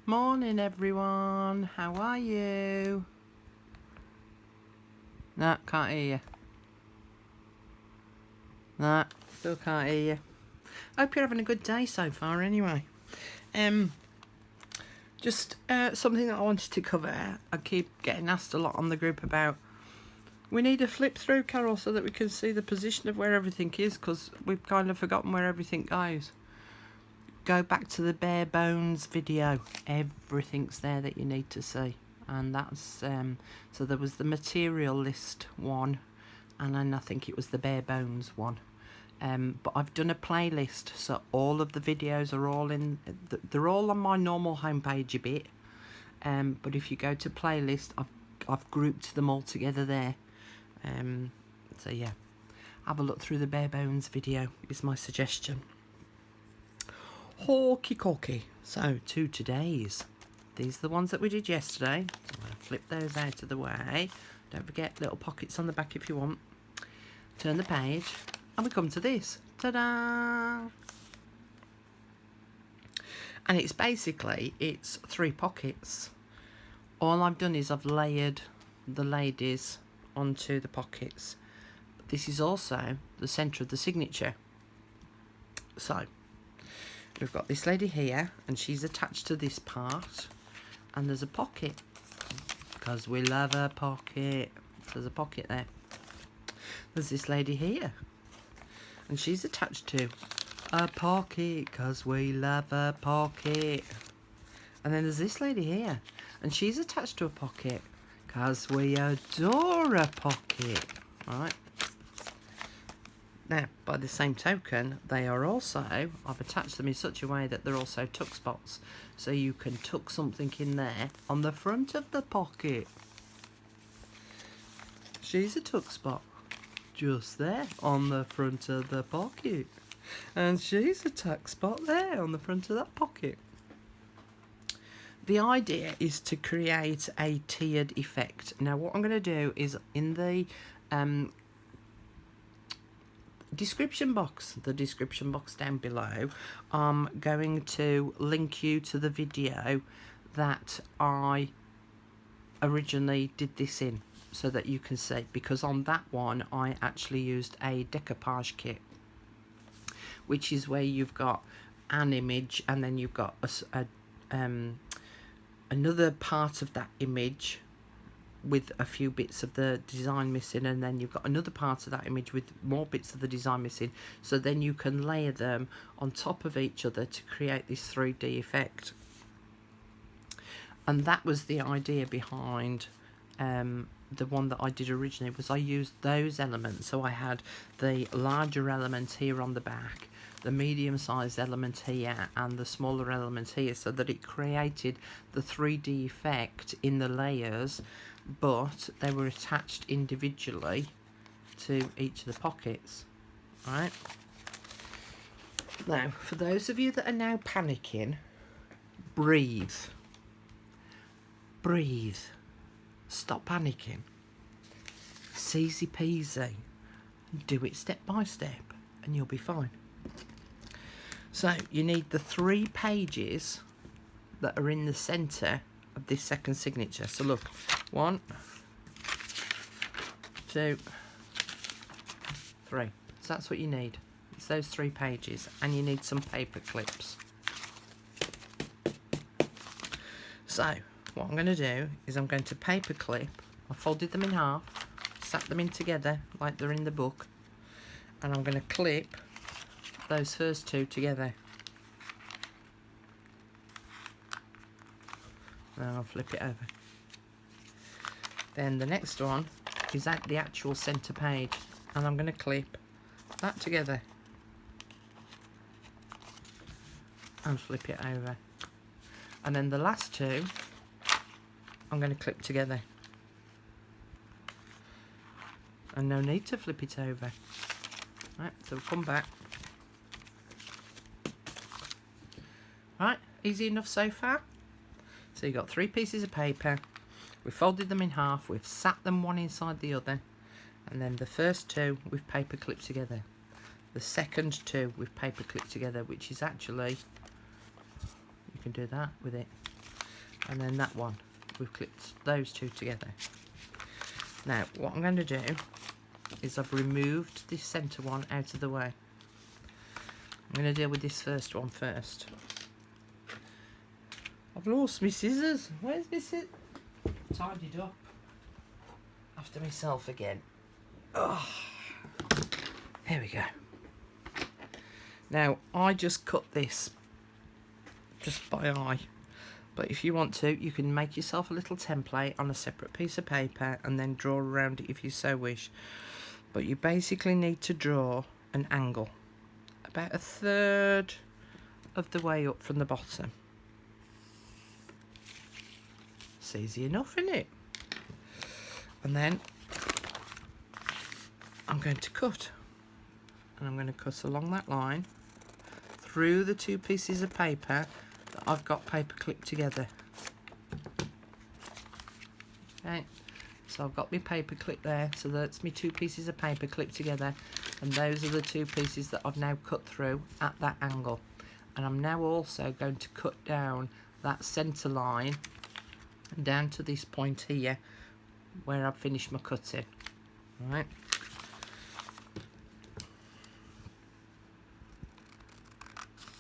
Morning everyone, how are you? Nah, can't hear you. Nah, still can't hear you. Hope you're having a good day so far anyway. Just something that I wanted to cover. I keep getting asked a lot on the group about. We need a flip through, Carol, so that we can see the position of where everything is, because we've kind of forgotten where everything goes. Go back to the bare bones video. Everything's there that you need to see. And that's so there was the material list one, and then I think it was the bare bones one. But I've done a playlist, so all of the videos are all in. They're all on my normal homepage a bit. But if you go to playlist, I've grouped them all together there. So yeah, have a look through the bare bones video is my suggestion. Hawky corky. So 2 today's. These are the ones that we did yesterday. I'm going to flip those out of the way. Don't forget little pockets on the back if you want. Turn the page and we come to this. Ta-da! And it's basically, it's 3 pockets. All I've done is I've layered the ladies onto the pockets. But this is also the centre of the signature. So we've got this lady here, and she's attached to this part, and there's a pocket, because we love a pocket. There's a pocket there. There's this lady here, and she's attached to a pocket, because we love a pocket. And then there's this lady here, and she's attached to a pocket, because we adore a pocket. Right? Now, by the same token, they are also, I've attached them in such a way that they're also tuck spots. So you can tuck something in there on the front of the pocket. She's a tuck spot. Just there on the front of the pocket. And she's a tuck spot there on the front of that pocket. The idea is to create a tiered effect. Now, what I'm going to do is in the description box down below, I'm going to link you to the video that I originally did this in, so that you can see, because on that one I actually used a decoupage kit, which is where you've got an image and then you've got another part of that image with a few bits of the design missing, and then you've got another part of that image with more bits of the design missing, so then you can layer them on top of each other to create this 3D effect. And that was the idea behind the one that I did originally, was I used those elements. So I had the larger element here on the back, the medium-sized element here, and the smaller element here, so that it created the 3D effect in the layers, but they were attached individually to each of the pockets. Right? Now, for those of you that are now panicking, breathe. Breathe. Stop panicking. It's easy peasy. Do it step by step and you'll be fine. So you need the 3 pages that are in the centre of this second signature. So look, 1, 2, 3. So that's what you need. It's those 3 pages, and you need some paper clips. So what I'm going to do is I'm going to paper clip. I folded them in half, sat them in together like they're in the book, and I'm going to clip those first 2 together. Then I'll flip it over. Then the next one is at the actual centre page, and I'm going to clip that together and flip it over. And then the last 2 I'm going to clip together, and no need to flip it over. Right, so we'll come back. Right, easy enough so far. So you've got 3 pieces of paper, we've folded them in half, we've sat them one inside the other, and then the first 2 we've paper clipped together. The second 2 we've paper clipped together, which is actually, you can do that with it. and then that one, we've clipped those two together. Now what I'm going to do is I've removed this centre one out of the way. I'm going to deal with this first one first. I've lost my scissors. Where's my scissors? Tidied up after myself again. Oh, here we go. Now I just cut this just by eye, but if you want to, you can make yourself a little template on a separate piece of paper and then draw around it if you so wish. But you basically need to draw an angle about 1/3 of the way up from the bottom. It's easy enough, isn't it? And then I'm going to cut, and I'm going to cut along that line through the two pieces of paper that I've got paper clipped together. Okay, so I've got my paper clip there, so that's my two pieces of paper clipped together, and those are the two pieces that I've now cut through at that angle. And I'm now also going to cut down that centre line down to this point here where I've finished my cutting. Right.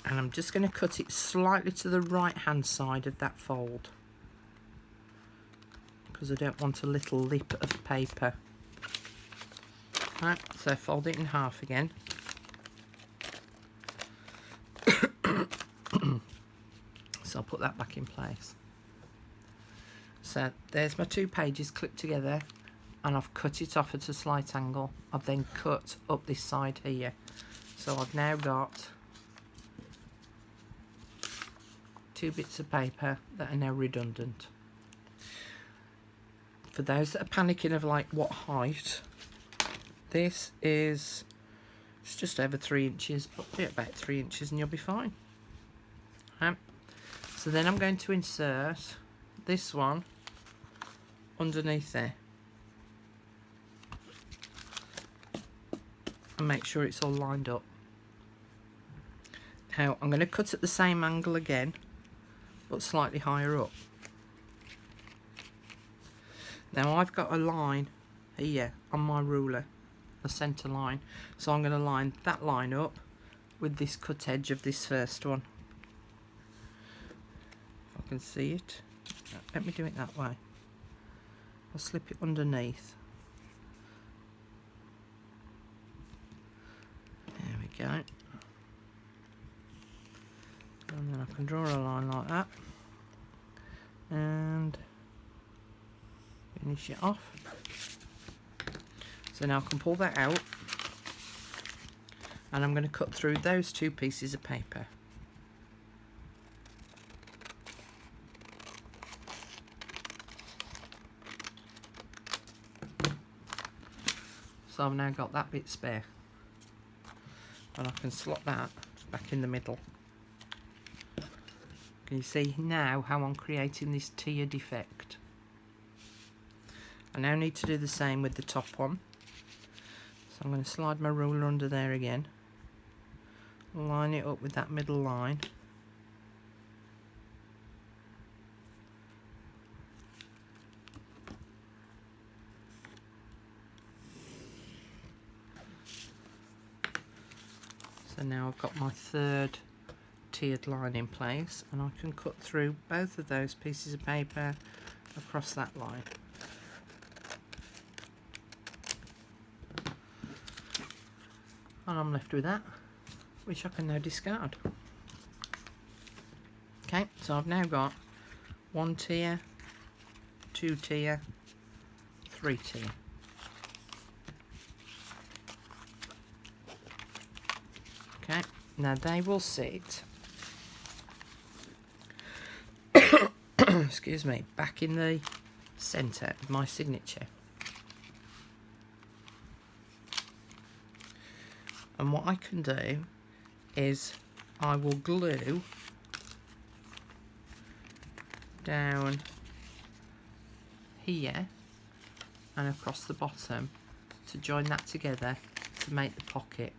And I'm just going to cut it slightly to the right hand side of that fold, because I don't want a little lip of paper. Right, so fold it in half again. So I'll put that back in place. So there's my two pages clipped together, and I've cut it off at a slight angle. I've then cut up this side here. So I've now got two bits of paper that are now redundant. For those that are panicking of like what height, this is, it's just over 3 inches, but be about 3 inches and you'll be fine. So then I'm going to insert this one underneath there and make sure it's all lined up. Now I'm going to cut at the same angle again, but slightly higher up. Now I've got a line here on my ruler, a centre line, so I'm going to line that line up with this cut edge of this first one. If I can see it, let me do it that way. I'll slip it underneath. There we go. And then I can draw a line like that and finish it off. So now I can pull that out, and I'm going to cut through those two pieces of paper. So I've now got that bit spare, and I can slot that back in the middle. Can you see now how I'm creating this tiered effect? I now need to do the same with the top one. So I'm going to slide my ruler under there again, line it up with that middle line, so now I've got my third tiered line in place, and I can cut through both of those pieces of paper across that line. And I'm left with that, which I can now discard. Okay, so I've now got 1 tier, 2 tier, 3 tier. Okay, now they will sit excuse me, back in the centre of my signature. And what I can do is I will glue down here and across the bottom to join that together to make the pocket.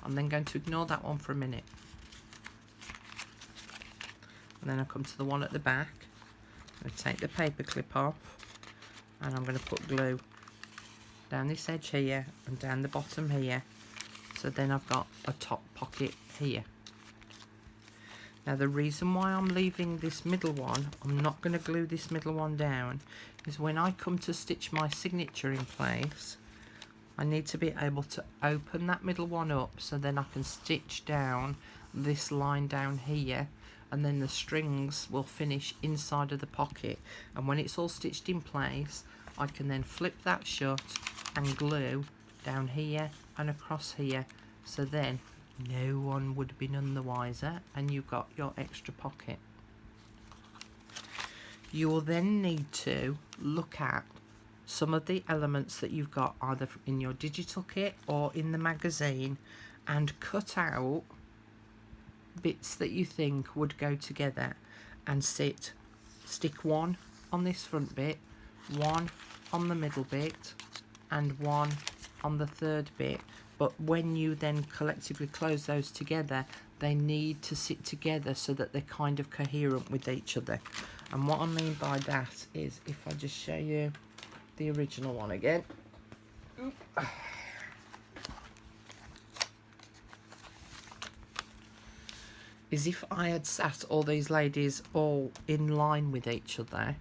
I'm then going to ignore that one for a minute. and then I come to the one at the back. I'm going to take the paper clip off, and I'm going to put glue down this edge here and down the bottom here. So then I've got a top pocket here. Now the reason why I'm leaving this middle one, I'm not going to glue this middle one down, is when I come to stitch my signature in place, I need to be able to open that middle one up so then I can stitch down this line down here, and then the strings will finish inside of the pocket, and when it's all stitched in place I can then flip that shut and glue down here and across here, so then no one would be none the wiser and you've got your extra pocket. You will then need to look at some of the elements that you've got either in your digital kit or in the magazine and cut out bits that you think would go together and stick one on this front bit, one on the middle bit and one on the third bit. But when you then collectively close those together, they need to sit together so that they're kind of coherent with each other. And what I mean by that is, if I just show you the original one again. Is if I had sat all these ladies all in line with each other,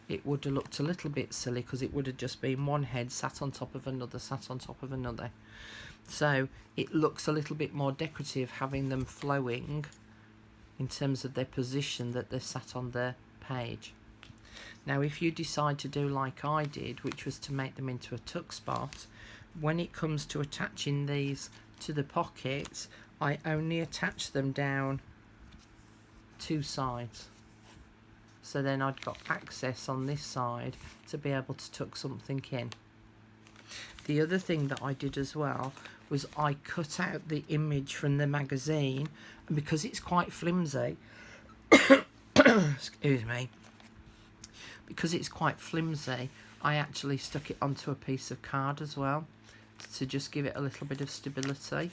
it would have looked a little bit silly, because it would have just been one head sat on top of another, sat on top of another. So it looks a little bit more decorative having them flowing in terms of their position that they're sat on the page. Now if you decide to do like I did, which was to make them into a tuck spot, when it comes to attaching these to the pockets, I only attach them down two sides. So then I'd got access on this side to be able to tuck something in. The other thing that I did as well was I cut out the image from the magazine, and because it's quite flimsy, excuse me, because it's quite flimsy, I actually stuck it onto a piece of card as well to just give it a little bit of stability.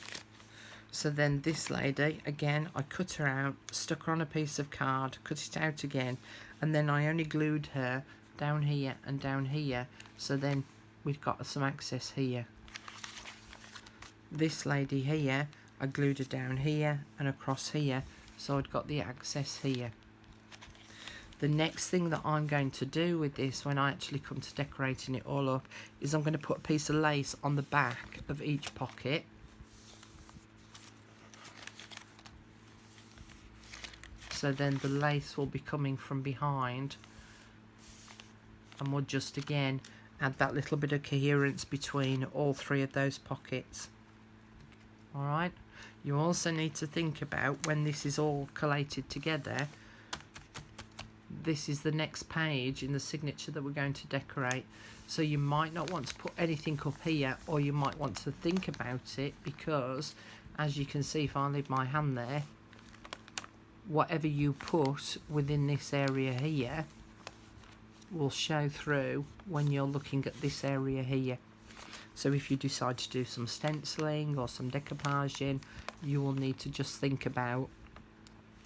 So then this lady, again, I cut her out, stuck her on a piece of card, cut it out again, and then I only glued her down here and down here, so then we've got some access here. This lady here, I glued her down here and across here, so I'd got the access here. The next thing that I'm going to do with this, when I actually come to decorating it all up, is I'm going to put a piece of lace on the back of each pocket. So then the lace will be coming from behind, and we'll just again add that little bit of coherence between all three of those pockets. Alright, you also need to think about, when this is all collated together, this is the next page in the signature that we're going to decorate, so you might not want to put anything up here, or you might want to think about it, because as you can see, if I leave my hand there, whatever you put within this area here will show through when you're looking at this area here. So if you decide to do some stenciling or some decoupaging, you will need to just think about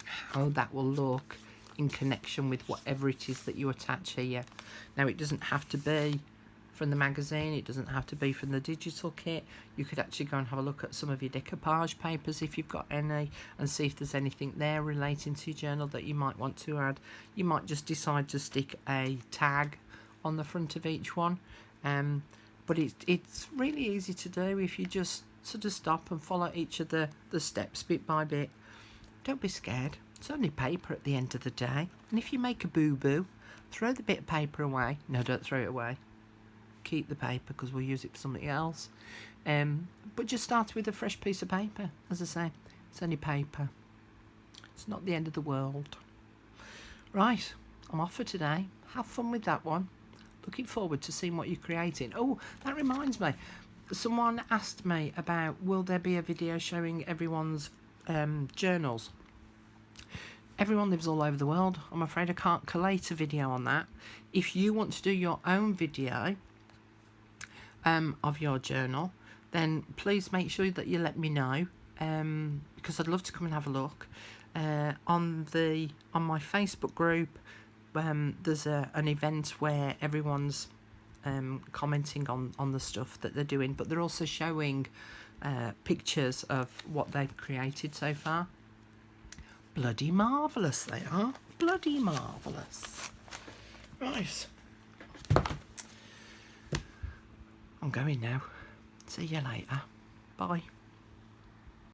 how that will look in connection with whatever it is that you attach here. Now it doesn't have to be from the magazine, it doesn't have to be from the digital kit. You could actually go and have a look at some of your decoupage papers if you've got any, and see if there's anything there relating to your journal that you might want to add. You might just decide to stick a tag on the front of each one, but it's really easy to do if you just sort of stop and follow each of the steps bit by bit. Don't be scared, it's only paper at the end of the day, and if you make a boo-boo, throw the bit of paper away. No, don't throw it away. Keep the paper, because we'll use it for something else. But just start with a fresh piece of paper. As I say, it's only paper. It's not the end of the world. Right, I'm off for today. Have fun with that one. Looking forward to seeing what you're creating. Oh, that reminds me. Someone asked me about, will there be a video showing everyone's journals? Everyone lives all over the world. I'm afraid I can't collate a video on that. If you want to do your own video of your journal, then please make sure that you let me know, because I'd love to come and have a look. On my Facebook group, there's an event where everyone's commenting on the stuff that they're doing, but they're also showing pictures of what they've created so far. Bloody marvellous they are. Bloody marvellous. Right. I'm going now. See you later. Bye.